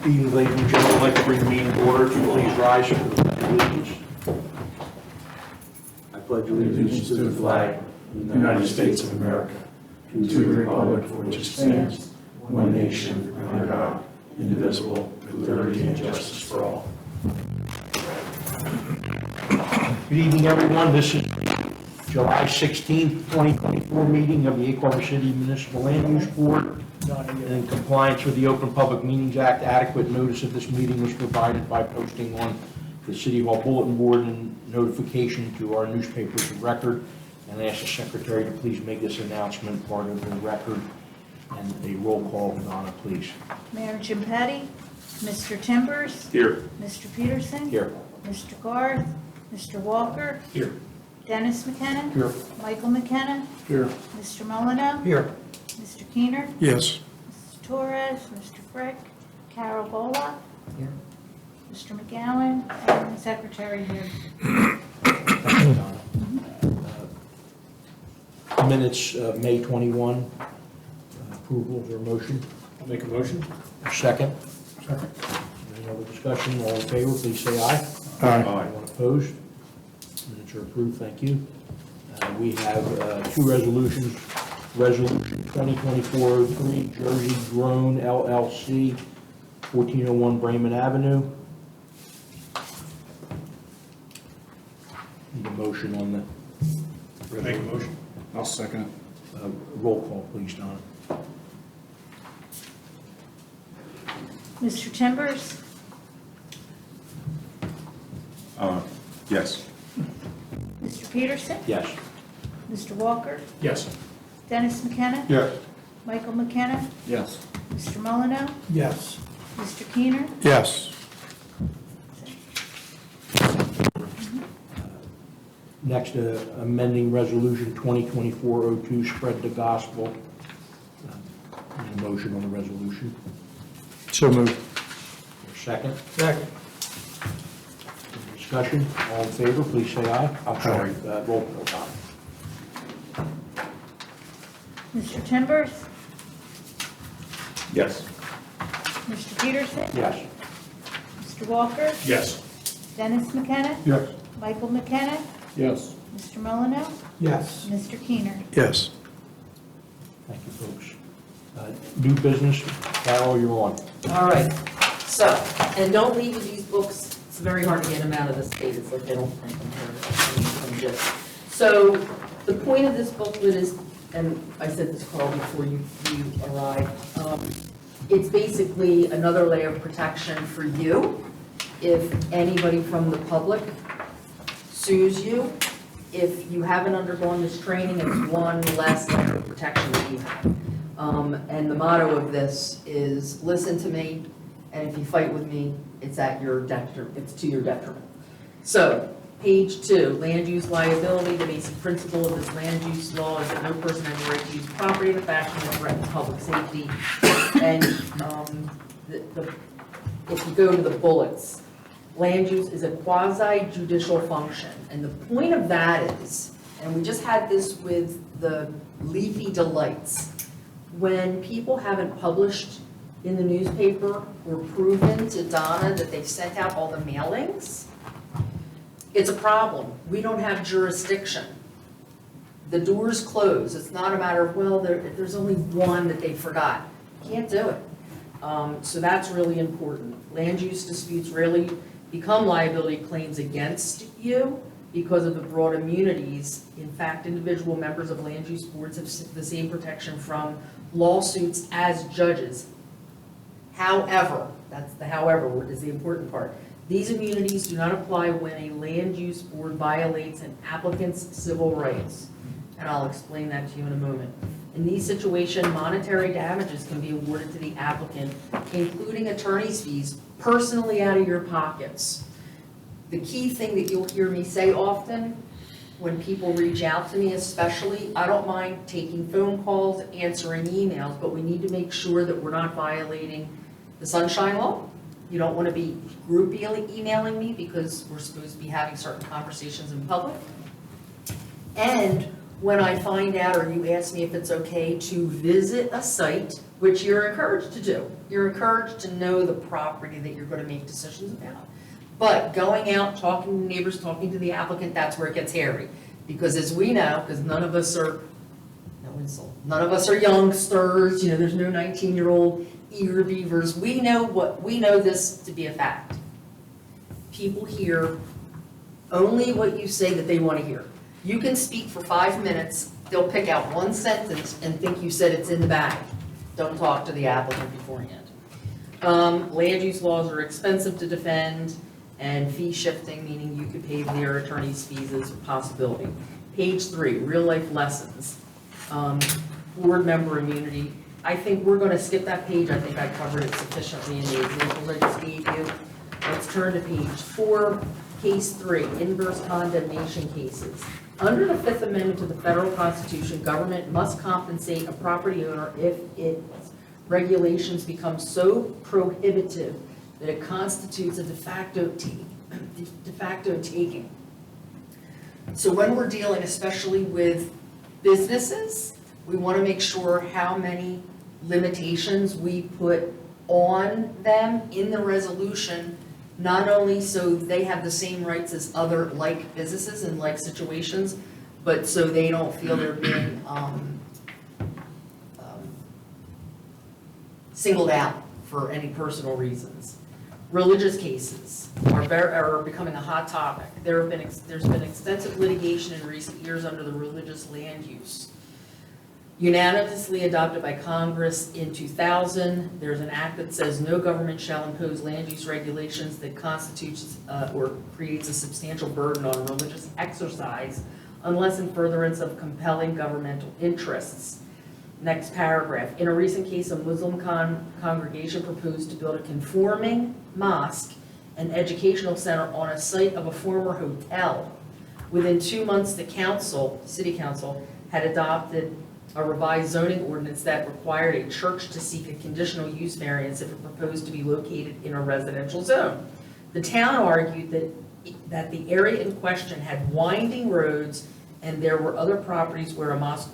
Evening, ladies and gentlemen. I'd like to bring the meeting to order. Please rise for the Pledge of Allegiance. I pledge allegiance to the flag of the United States of America, to the republic for which it stands, one nation, under God, indivisible, with liberty and justice for all. Good evening, everyone. This is July 16th, 2024 meeting of the Acorn City Municipal Land Use Board. In compliance with the Open Public Meetings Act, adequate notice of this meeting was provided by posting on the City Hall bulletin board and notification to our newspapers of record. And I ask the Secretary to please make this announcement part of the record. And a roll call, Donna, please. Mayor Jim Petty, Mr. Timbers. Here. Mr. Peterson. Here. Mr. Garth, Mr. Walker. Here. Dennis McKenna. Here. Michael McKenna. Here. Mr. Molyneux. Here. Mr. Keener. Yes. Mrs. Torres, Mr. Frick, Carol Bola. Here. Mr. McGowan, and the Secretary here. Thank you, Donna. Minutes, May 21. Approval, is there a motion? I'll make a motion. Second? Second. Any other discussion? All in favor, please say aye. Aye. Anyone opposed? Minutes are approved, thank you. We have two resolutions. Resolution 2024-03, Jersey Drone LLC, 1401 Bremen Avenue. Need a motion on the Make a resolution. motion. I'll second it. Roll call, please, Donna. Mr. Timbers. Yes. Mr. Peterson. Yes. Mr. Walker. Yes. Dennis McKenna. Yes. Michael McKenna. Yes. Mr. Molyneux. Yes. Mr. Keener. Yes. Next, amending Resolution 2024-02, Spread the Gospel. Need a motion on the resolution. So moved. Second? Second. Any discussion? All in favor, please say aye. I'm sorry, roll call, Donna. Mr. Timbers. Yes. Mr. Peterson. Yes. Mr. Walker. Yes. Dennis McKenna. Yes. Michael McKenna. Yes. Mr. Molyneux. Yes. Mr. Keener. Yes. Thank you, folks. New business, Carol, you're on. All right, so, and don't leave with these books, it's very hard to get them out of the state, it's like they don't print them here. So, the point of this booklet is, and I said this, Carl, before you arrived, it's basically another layer of protection for you if anybody from the public sues you. If you haven't undergone this training, it's one less layer of protection that you have. And the motto of this is, listen to me, and if you fight with me, it's at your it's to your detriment. So, page 2, land use liability. The basic principle of this land use law is that no person has the right to use property in a fashion that threatens public safety. And if you go to the bullets, land use is a quasi-judicial function. And the point of that is, and we just had this with the Leafy Delights, when people haven't published in the newspaper or proven to Donna that they've sent out all the mailings, it's a problem. We don't have jurisdiction. The doors close. It's not a matter of, well, there's only one that they forgot. Can't do it. So that's really important. Land use disputes rarely become liability claims against you because of the broad immunities. In fact, individual members of land use boards have the same protection from lawsuits as judges. However, that's the however word is the important part. These immunities do not apply when a land use board violates an applicant's civil rights. And I'll explain that to you in a moment. In these situations, monetary damages can be awarded to the applicant, including attorney's fees, personally out of your pockets. The key thing that you'll hear me say often when people reach out to me especially, I don't mind taking phone calls, answering emails, but we need to make sure that we're not violating the Sunshine Law. You don't want to be group emailing me because we're supposed to be having certain conversations in public. And when I find out, or you ask me if it's okay to visit a site, which you're encouraged to do. You're encouraged to know the property that you're gonna make decisions about. But going out, talking to neighbors, talking to the applicant, that's where it gets hairy. Because as we know, because none of us are, no insult, none of us are youngsters, you know, there's no 19-year-old eager beavers. We know this to be a fact. People hear only what you say that they want to hear. You can speak for 5 minutes, they'll pick out one sentence and think you said it's in the bag. Don't talk to the applicant beforehand. Land use laws are expensive to defend, and fee shifting, meaning you could pay their attorney's fees, is a possibility. Page 3, real life lessons. Board member immunity. I think we're gonna skip that page. I think I covered it sufficiently in the examples I just gave you. Let's turn to page 4, case 3, inverse condemnation cases. Under the Fifth Amendment to the Federal Constitution, government must compensate a property owner if its regulations become so prohibitive that it constitutes a de facto taking. So when we're dealing especially with businesses, we want to make sure how many limitations we put on them in the resolution, not only so they have the same rights as other like businesses in like situations, but so they don't feel they're being singled out for any personal reasons. Religious cases are becoming a hot topic. There's been extensive litigation in recent years under the religious land use. Unanimously adopted by Congress in 2000, there's an act that says no government shall impose land use regulations that constitutes or creates a substantial burden on religious exercise unless in furtherance of compelling governmental interests. Next paragraph. In a recent case, a Muslim congregation proposed to build a conforming mosque and educational center on a site of a former hotel. Within 2 months, the city council, had adopted a revised zoning ordinance that required a church to seek a conditional use variance if it proposed to be located in a residential zone. The town argued that the area in question had winding roads and there were other properties where a mosque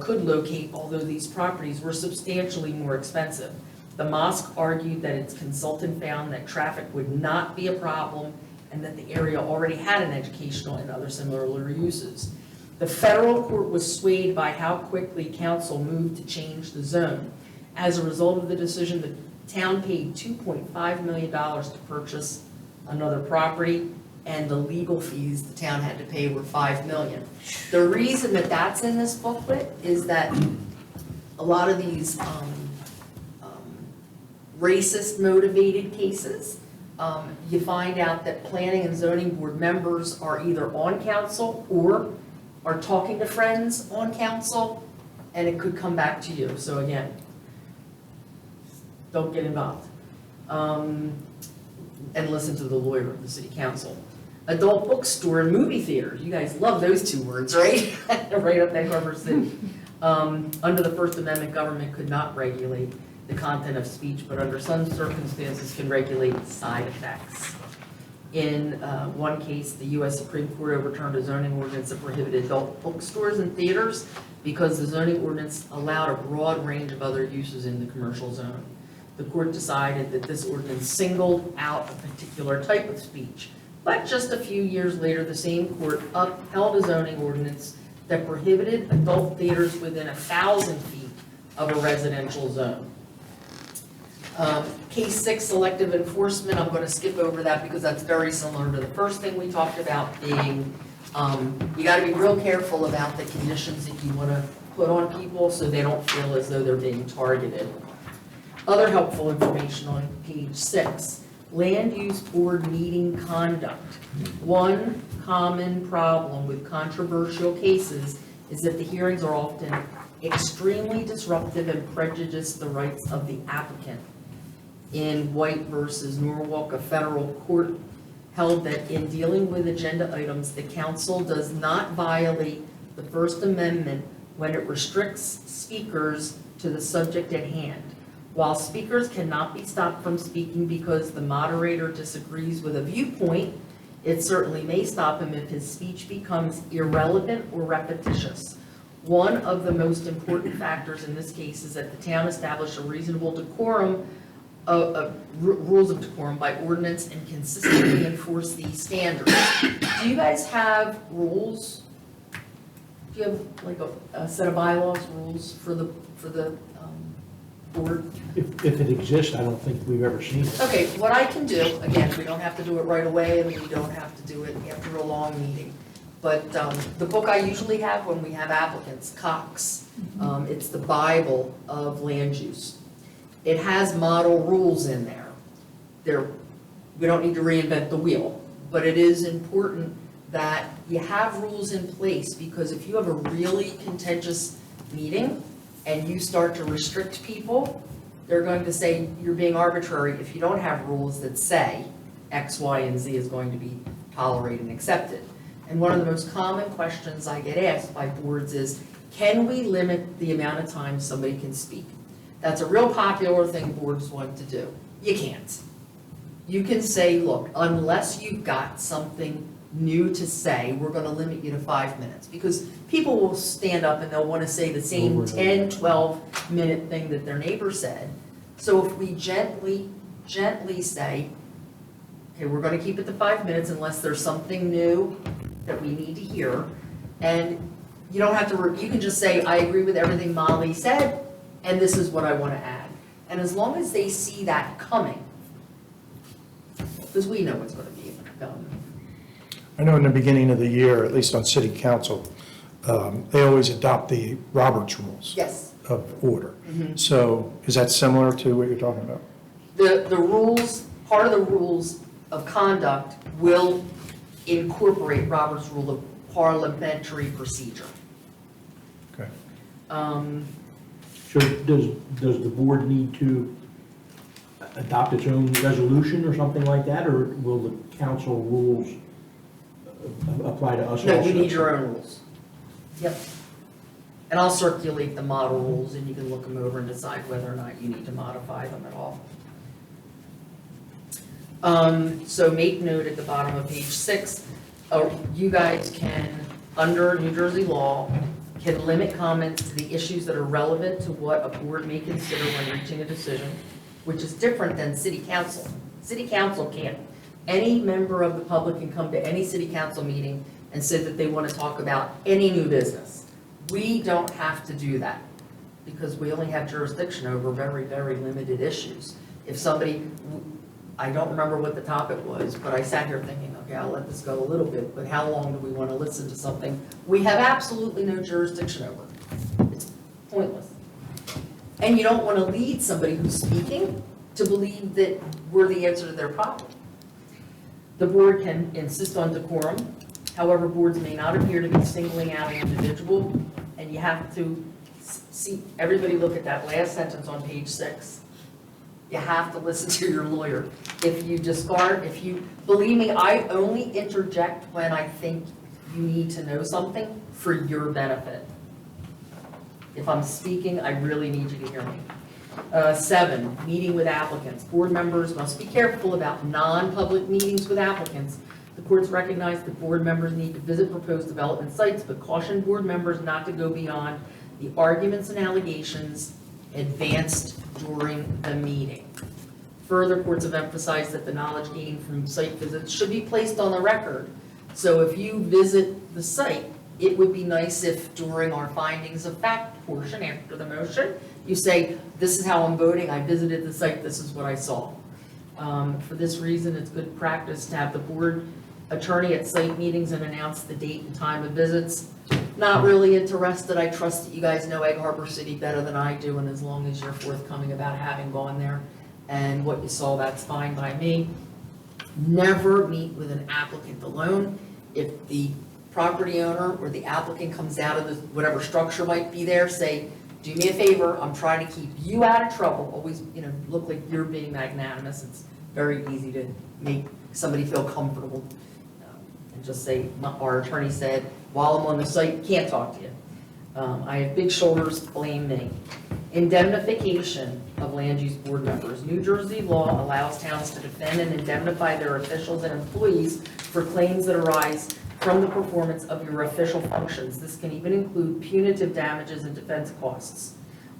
could locate, although these properties were substantially more expensive. The mosque argued that its consultant found that traffic would not be a problem and that the area already had an educational and other similar uses. The federal court was swayed by how quickly council moved to change the zone. As a result of the decision, the town paid $2.5 million to purchase another property, and the legal fees the town had to pay were $5 million. The reason that that's in this booklet is that a lot of these racist motivated cases, you find out that planning and zoning board members are either on council or are talking to friends on council, and it could come back to you. So again, don't get involved. And listen to the lawyer of the city council. Adult bookstore and movie theaters. You guys love those 2 words, right? Right up there, Harbor City. Under the First Amendment, government could not regulate the content of speech, but under some circumstances can regulate side effects. In one case, the U.S. Supreme Court overturned a zoning ordinance that prohibited adult bookstores and theaters because the zoning ordinance allowed a broad range of other uses in the commercial zone. The court decided that this ordinance singled out a particular type of speech. But just a few years later, the same court upheld a zoning ordinance that prohibited adult theaters within 1,000 feet of a residential zone. Case 6, selective enforcement, I'm going to skip over that because that's very similar to the first thing we talked about, being you got to be real careful about the conditions that you want to put on people so they don't feel as though they're being targeted. Other helpful information on page 6, land use board meeting conduct. One common problem with controversial cases is that the hearings are often extremely disruptive and prejudice the rights of the applicant. In White versus Norwalk, a federal court held that in dealing with agenda items, the council does not violate the First Amendment when it restricts speakers to the subject at hand. While speakers cannot be stopped from speaking because the moderator disagrees with a viewpoint, It certainly may stop him if his speech becomes irrelevant or repetitious. One of the most important factors in this case is that the town establish a reasonable decorum, rules of decorum by ordinance and consistently enforce these standards. Do you guys have rules? Do you have like a set of bylaws, rules for the board? If it exists, I don't think we've ever seen it. Okay, what I can do, again, we don't have to do it right away, and we don't have to do it after a long meeting. But the book I usually have when we have applicants, Cox, it's the Bible of land use. It has model rules in there. We don't need to reinvent the wheel, but it is important that you have rules in place, because if you have a really contentious meeting and you start to restrict people, they're going to say you're being arbitrary if you don't have rules that say X, Y, and Z is going to be tolerated and accepted. And one of the most common questions I get asked by boards is, can we limit the amount of time somebody can speak? That's a real popular thing boards want to do. You can't. You can say, look, unless you've got something new to say, we're going to limit you to 5 minutes, because people will stand up and they'll want to say the same 10, 12-minute thing that their neighbor said. So if we gently say, okay, we're going to keep it to 5 minutes unless there's something new that we need to hear, and you don't have to, you can just say, I agree with everything Molly said, and this is what I want to add. And as long as they see that coming, because we know what's going to be coming. I know in the beginning of the year, at least on city council, they always adopt the Roberts rules Yes. of order. So is that similar to what you're talking about? The rules, part of the rules of conduct will incorporate Robert's Rule of Parliamentary Procedure. Okay. So does the board need to adopt its own resolution or something like that, or will the council rules apply to us also? No, you need your own rules. Yep. And I'll circulate the model rules, and you can look them over and decide whether or not you need to modify them at all. So make note at the bottom of page 6, you guys can, under New Jersey law, can limit comments to the issues that are relevant to what a board may consider when reaching a decision, which is different than city council. City council can't. Any member of the public can come to any city council meeting and say that they want to talk about any new business. We don't have to do that, because we only have jurisdiction over very, very limited issues. If somebody, I don't remember what the topic was, but I sat here thinking, okay, I'll let this go a little bit, but how long do we want to listen to something we have absolutely no jurisdiction over? It's pointless. And you don't want to lead somebody who's speaking to believe that we're the answer to their problem. The board can insist on decorum. However, boards may not appear to be singling out an individual, and you have to see, everybody look at that last sentence on page 6. You have to listen to your lawyer. If you discard, believe me, I only interject when I think you need to know something for your benefit. If I'm speaking, I really need you to hear me. 7, meeting with applicants. Board members must be careful about non-public meetings with applicants. The courts recognize that board members need to visit proposed development sites, but caution board members not to go beyond the arguments and allegations advanced during the meeting. Further, courts have emphasized that the knowledge gained from site visits should be placed on the record. So if you visit the site, it would be nice if during our findings of fact portion after the motion, you say, this is how I'm voting, I visited the site, this is what I saw. For this reason, it's good practice to have the board attorney at site meetings and announce the date and time of visits. Not really interested, I trust that you guys know Egg Harbor City better than I do, and as long as you're forthcoming about having gone there and what you saw, that's fine by me. Never meet with an applicant alone. If the property owner or the applicant comes out of the, whatever structure might be there, say, do me a favor, I'm trying to keep you out of trouble. Always, look like you're being magnanimous. It's very easy to make somebody feel comfortable. And just say, our attorney said, while I'm on the site, can't talk to you. I have big shoulders, blame me. Indemnification of land use board members. New Jersey law allows towns to defend and indemnify their officials and employees for claims that arise from the performance of your official functions. This can even include punitive damages and defense costs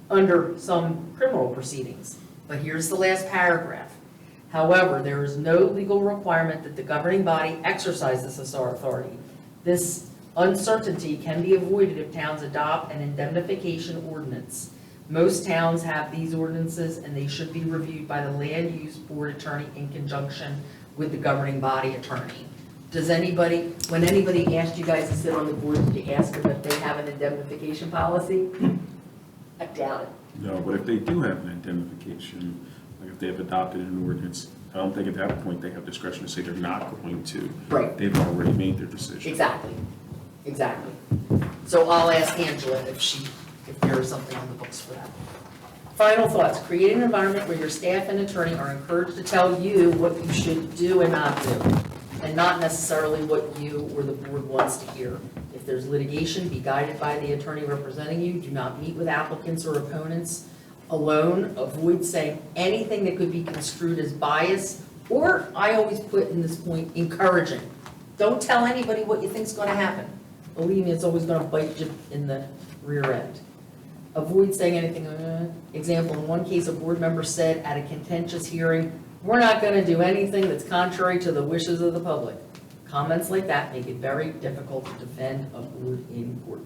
under some criminal proceedings. But here's the last paragraph. However, there is no legal requirement that the governing body exercise this authority. This uncertainty can be avoided if towns adopt an indemnification ordinance. Most towns have these ordinances, and they should be reviewed by the land use board attorney in conjunction with the governing body attorney. Does anybody, when anybody asked you guys to sit on the board, did you ask them if they have an indemnification policy? I doubt it. No, but if they do have an indemnification, like if they've adopted an ordinance, I don't think at that point they have discretion to say they're not going to. Right. They've already made their decision. Exactly, exactly. So I'll ask Angela if there is something on the books for that. Final thoughts, create an environment where your staff and attorney are encouraged to tell you what you should do and not do, and not necessarily what you or the board wants to hear. If there's litigation, be guided by the attorney representing you. Do not meet with applicants or opponents alone. Avoid saying anything that could be construed as bias, or I always put in this point, encouraging. Don't tell anybody what you think's gonna happen. Believe me, it's always gonna bite you in the rear end. Avoid saying anything, example, in one case, a board member said at a contentious hearing, "We're not gonna do anything that's contrary to the wishes of the public." Comments like that make it very difficult to defend a board in court.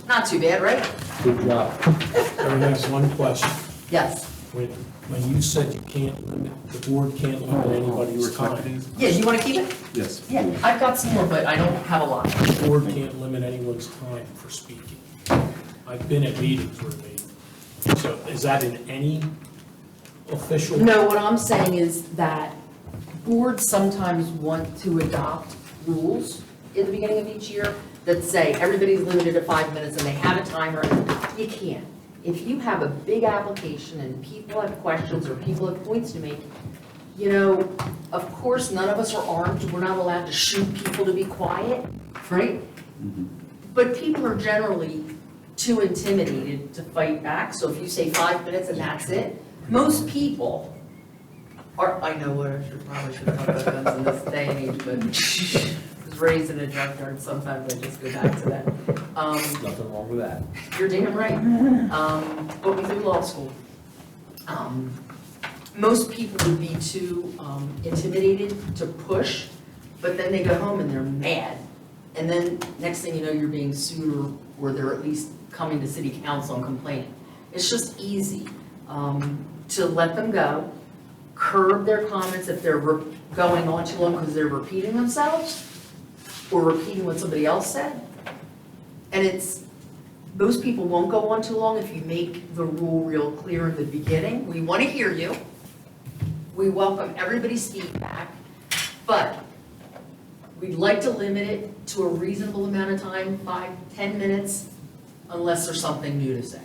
Not too bad, right? Good job. There is one question. Yes. When you said you can't limit, the board can't limit anybody's time. Yeah, you wanna keep it? Yes. Yeah, I've got some more, but I don't have a lot. The board can't limit anyone's time for speaking. I've been at meetings where they, so is that in any official? No, what I'm saying is that boards sometimes want to adopt rules in the beginning of each year that say everybody's limited to 5 minutes and they have a timer. You can't. If you have a big application and people have questions or people have points to make, you know, of course, none of us are armed. We're not allowed to shoot people to be quiet, right? But people are generally too intimidated to fight back. So if you say 5 minutes and that's it, most people are, I know what I probably should have talked about guns in this day and age, but I was raised in a junkyard, sometimes I just go back to that. Nothing wrong with that. You're damn right. Put me through law school. Most people would be too intimidated to push, but then they go home and they're mad. And then next thing you know, you're being sued or they're at least coming to city council and complaining. It's just easy to let them go, curb their comments if they're going on too long because they're repeating themselves or repeating what somebody else said. And most people won't go on too long if you make the rule real clear in the beginning. We want to hear you. We welcome everybody's feedback, but we'd like to limit it to a reasonable amount of time, 5-10 minutes, unless there's something new to say.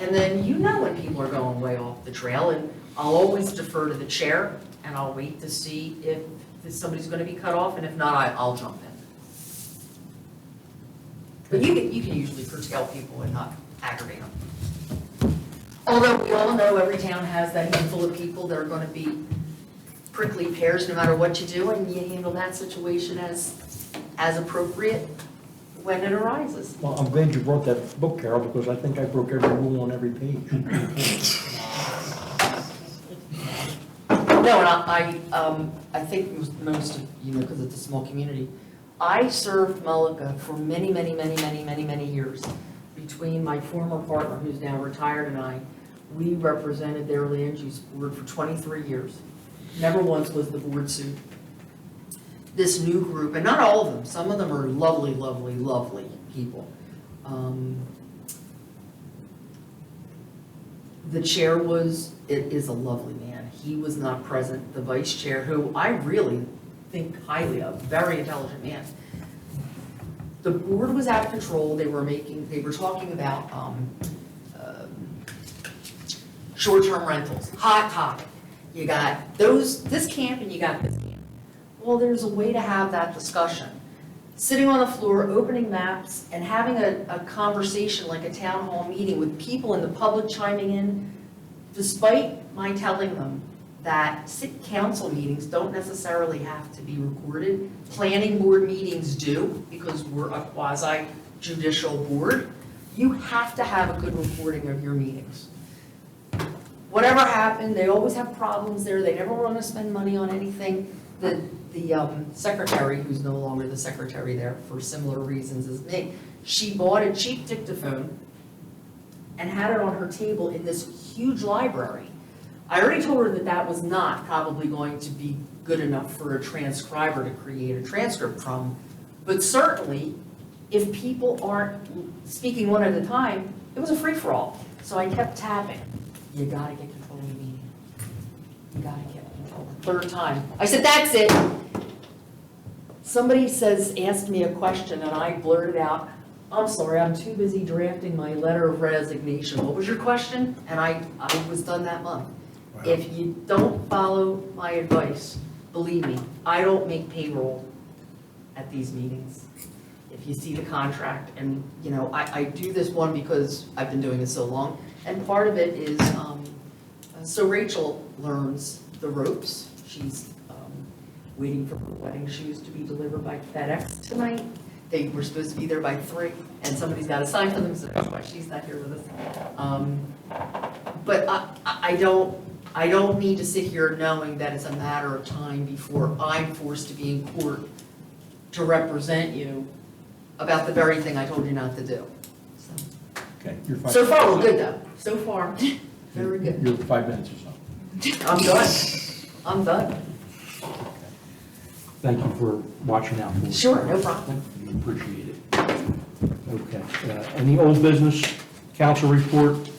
And then you know when people are going way off the trail, and I'll always defer to the chair, and I'll wait to see if somebody's going to be cut off, and if not, I'll jump in. But you can usually curtail people and not aggravate them. Although we all know every town has that handful of people that are going to be prickly pears no matter what you do, and you handle that situation as appropriate when it arises. Well, I'm glad you brought that book, Carol, because I think I broke every rule on every page. No, and I think most of you know, because it's a small community, I served Mullica for many, many, many, many, many, many years. Between my former partner, who's now retired, and I, we represented their land use board for 23 years. Never once was the board sued. This new group, and not all of them, some of them are lovely, lovely, lovely people. The chair is a lovely man. He was not present. The vice chair, who I really think highly of, very intelligent man. The board was out of control. They were talking about short-term rentals, hot topic. You got this camp and you got this camp. Well, there's a way to have that discussion. Sitting on the floor, opening maps, and having a conversation like a town hall meeting with people in the public chiming in, despite my telling them that city council meetings don't necessarily have to be recorded, planning board meetings do, because we're a quasi judicial board, you have to have a good recording of your meetings. Whatever happened, they always have problems there, they never want to spend money on anything. The secretary, who's no longer the secretary there for similar reasons as me, she bought a cheap dictaphone and had it on her table in this huge library. I already told her that that was not probably going to be good enough for a transcriber to create a transcript from, but certainly, if people aren't speaking one at a time, it was a free-for-all. So I kept tapping. You gotta get control of the meeting. You gotta get control. Third time. I said, that's it. Somebody asked me a question and I blurted out, I'm sorry, I'm too busy drafting my letter of resignation. What was your question? And I was done that month. Wow. If you don't follow my advice, believe me, I don't make payroll at these meetings. If you see the contract, and you know, I do this one because I've been doing it so long, and part of it is, so Rachel learns the ropes. She's waiting for her wedding shoes to be delivered by FedEx tonight. They were supposed to be there by 3, and somebody's got to sign for them, so that's why she's not here with us. But I don't need to sit here knowing that it's a matter of time before I'm forced to be in court to represent you about the very thing I told you not to do. Okay, you're 5 So far, we're good though. So far, very good. You're 5 minutes or so. I'm done. I'm done. Thank you for watching out for us. Sure, no problem. We appreciate it. Okay, any old business, council report?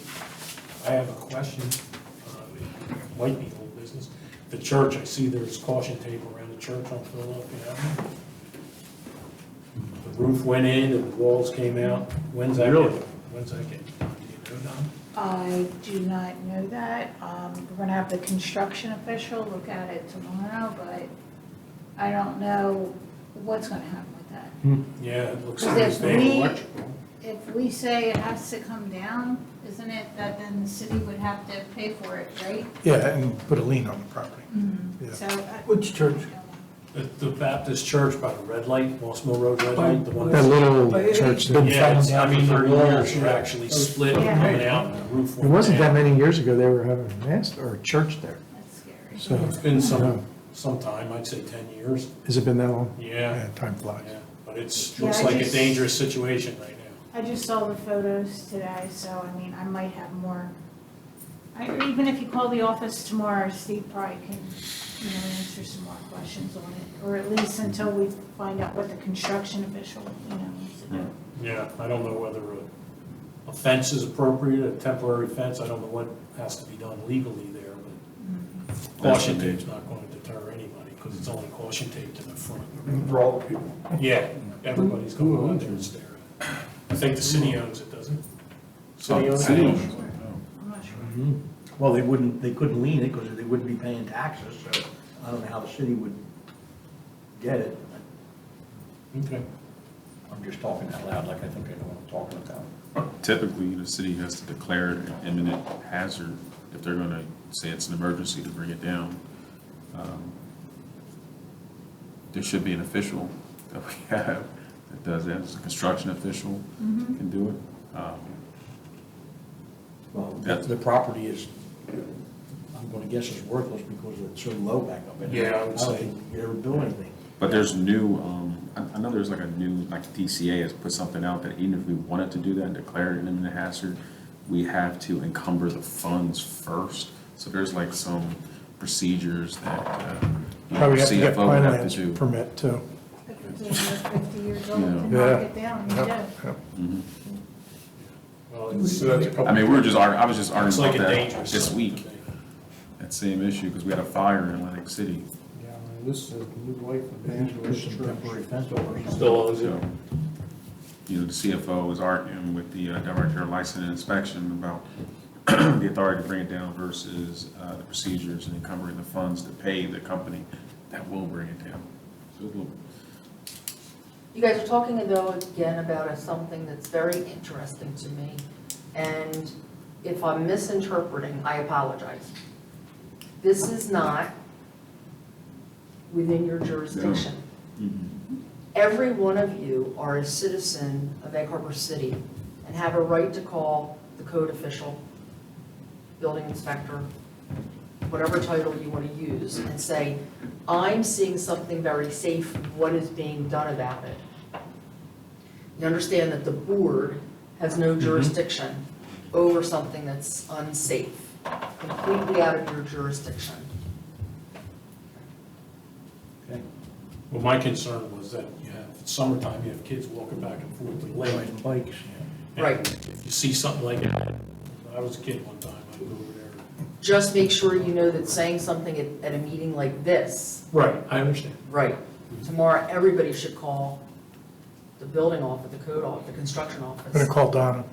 I have a question, it might be old business. The church, I see there's caution tape around the church on Philadelphia Avenue. The roof went in and the walls came out. When's that Really? When's that getting done? Do you know, Don? I do not know that. We're gonna have the construction official look at it tomorrow, but I don't know what's gonna happen with that. Yeah, it looks Because like if it's bad we- electrical. If we say it has to come down, isn't it that then the city would have to pay for it, right? Yeah, and put a lien on the property. Yeah. So. Which church? The Baptist church by the red light, Moss Mill Road red light, the one That that's. little church. that- Yeah, I mean, the walls are actually split Yeah. coming out and the roof It went wasn't that down. many years ago they were having a mass or a church there. That's scary. So, It's been some time, I'd say 10 years. has it been that long? Yeah, Time flies. yeah, but it's, Yeah, looks I like a just- dangerous situation right now. I just saw the photos today, so I mean, I might have more. Even if you call the office tomorrow, Steve probably can, answer some more questions on it, or at least until we find out what the construction official, needs to do. Yeah, I don't know whether a fence is appropriate, a temporary fence, I don't know what has to be done legally there, but caution tape's not going to deter anybody, because it's only caution tape to the front. For all the people. Yeah, everybody's going to go out there and stare at it. I think the city owns it, doesn't it? City owns City it? owns it. I'm not sure. Well, they couldn't lien it because they wouldn't be paying taxes, so I don't know how the city would get it. Okay. I'm just talking out loud, like I think I know what I'm talking about. Typically, the city has to declare it an imminent hazard if they're gonna say it's an emergency to bring it down. There should be an official that we have that does that. It's a construction official can do it. Well, That's- the property is, I'm gonna guess is worthless because it's so low back up in there. Yeah, I would don't say. think you ever do anything. But there's new, I know there's like a new, like DCA has put something out that even if we wanted to do that and declare it an imminent hazard, we have to encumber the funds first. So there's like some procedures that Probably have to get CFO would have finance to do. permit too. If it's over 50 years old, to Yeah. knock it down, you do. Yep. Well, it's, I mean, I was just it's arguing like about a that dangerous. this site week, to me. that same issue, because we had a fire in Atlantic City. Yeah, this is new life of Put Evangelist some Church. temporary fence over it. Still owns it. So, the CFO was arguing with the Director of License and Inspection about the authority to bring it down versus the procedures and encumbering the funds to pay the company that will bring it down. So it will- You guys are talking though again about something that's very interesting to me. And if I'm misinterpreting, I apologize. This is not within your jurisdiction. Every one of you are a citizen of Egg Harbor City and have a right to call the code official, building inspector, whatever title you want to use, and say, I'm seeing something very safe, what is being done about it? You understand that the board has no jurisdiction over something that's unsafe, completely out of your jurisdiction. Okay. Well, my concern was that you have, it's summertime, you have kids walking back and forth to the lake. Riding bikes, And Right. If you see something like that, when I was a kid one time, I'd go over there. Just make sure you know that saying something at a meeting like this, Right, I understand. right, tomorrow, everybody should call the building office, the code office, the construction I'm going office. to call Donna.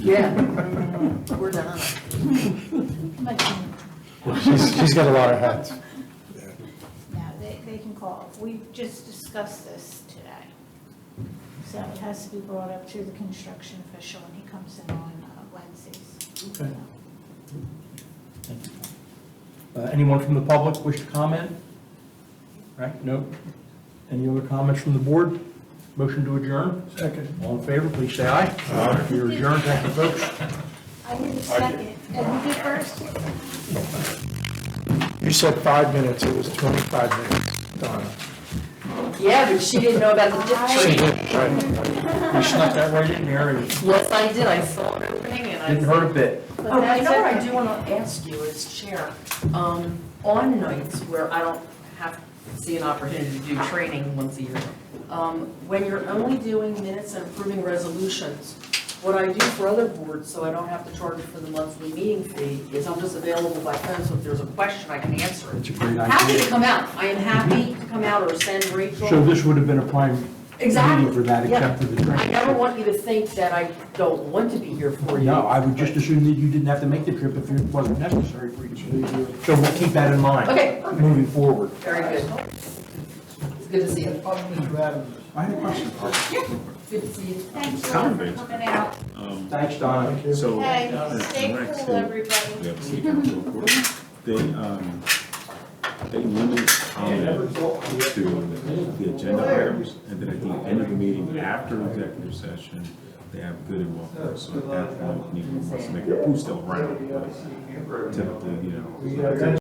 Yeah, we're done. She's got a lot of hats. No, they can call. We just discussed this today. So it has to be brought up to the construction official, and he comes in on Wednesdays. Okay. Anyone from the public wish to comment? Right, no? Any other comments from the board? Motion to adjourn? Second. All in favor, please say aye. Aye. You're adjourned, thank you, folks. I need a second. And you did first? You said 5 minutes, it was 25 minutes, Donna. Yeah, but she didn't know about the dip She tree. did, right. You snuck that right in there, and Yes, I did, I saw it opening and I. didn't hurt a bit. But Oh, you that's know what I okay. do want to ask you as chair? On nights where I don't have to see an opportunity to do training once a year, when you're only doing minutes and approving resolutions, what I do for other boards, so I don't have to charge for the monthly meeting fee, is I'm just available by phone, so if there's a question, I can answer It's it. a great Happy to idea. come out. I am happy to come out or send Rachel. So this would have been a prime Exactly. meeting for that, Yeah. except for the training. I never want you to think that I don't want to be here for you. No, I would just assume that you didn't have to make the trip if it wasn't necessary for you to be here. So we'll keep that in mind. Okay, perfect. Moving forward. Very good. It's good to see you. I had a question. Good to see you. Thanks for Comment. coming out. Thanks, Donna. So. Hey, as stay Rex cool, said, everybody. we have a city council report. They limit comment to the agenda items, and then at the end of the meeting, after executive session, they have good and welcome. So at that point, you can make it, who's still around, but typically,